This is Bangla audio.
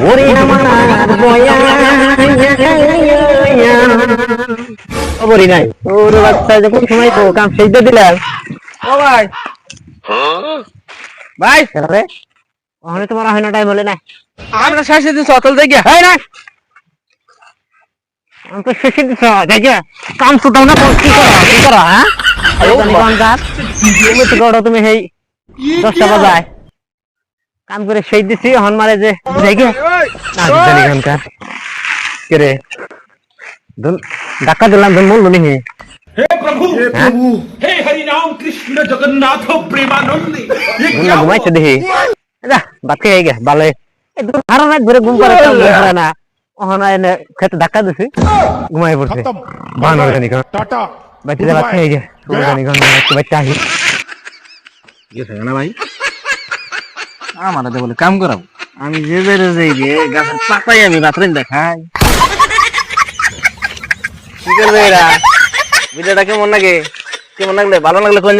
ওরে আমার বয়া খবরই নাই ওরে বাচ্চা যখন সময় তো কাম সেইটা দিলাম ও ভাই ভাই রে ওখানে তোমার হয় না টাইম হলে না আমরা শেষে দিন সতল দেখে হয় না আমি তো শেষে দিছ দেখে কাম ছুটাও না কি করো হ্যাঁ তুমি তো করো তুমি সেই 10টা বাজায় কাম করে সেই দিছি হন মারে যে দেখে না জানি গানকার কে রে ডাক্কা দিলাম ধন বললো নি हे प्रभु हे हरि नाम कृष्ण जगन्नाथ प्रेमानंद ये क्या हुआ? ঘুমাইছে দেখি বাদ খেয়ে গে ভালো সারা রাত ধরে ঘুম করে কাম করে না ওখানে এনে খেতে ধাক্কা দিছি ঘুমাই পড়ছে বানর জানি গান टाटा বাচ্চা বাদ খেয়ে গে জানি গান বাচ্চা আহি গেছে না ভাই আমারে বলে কাম করাবো আমি যে বেরে যাই রে গাছের পাতাই আমি রাত্রে দেখাই কি করবে এরা ভিডিওটা কেমন লাগে ভালো লাগলে কোন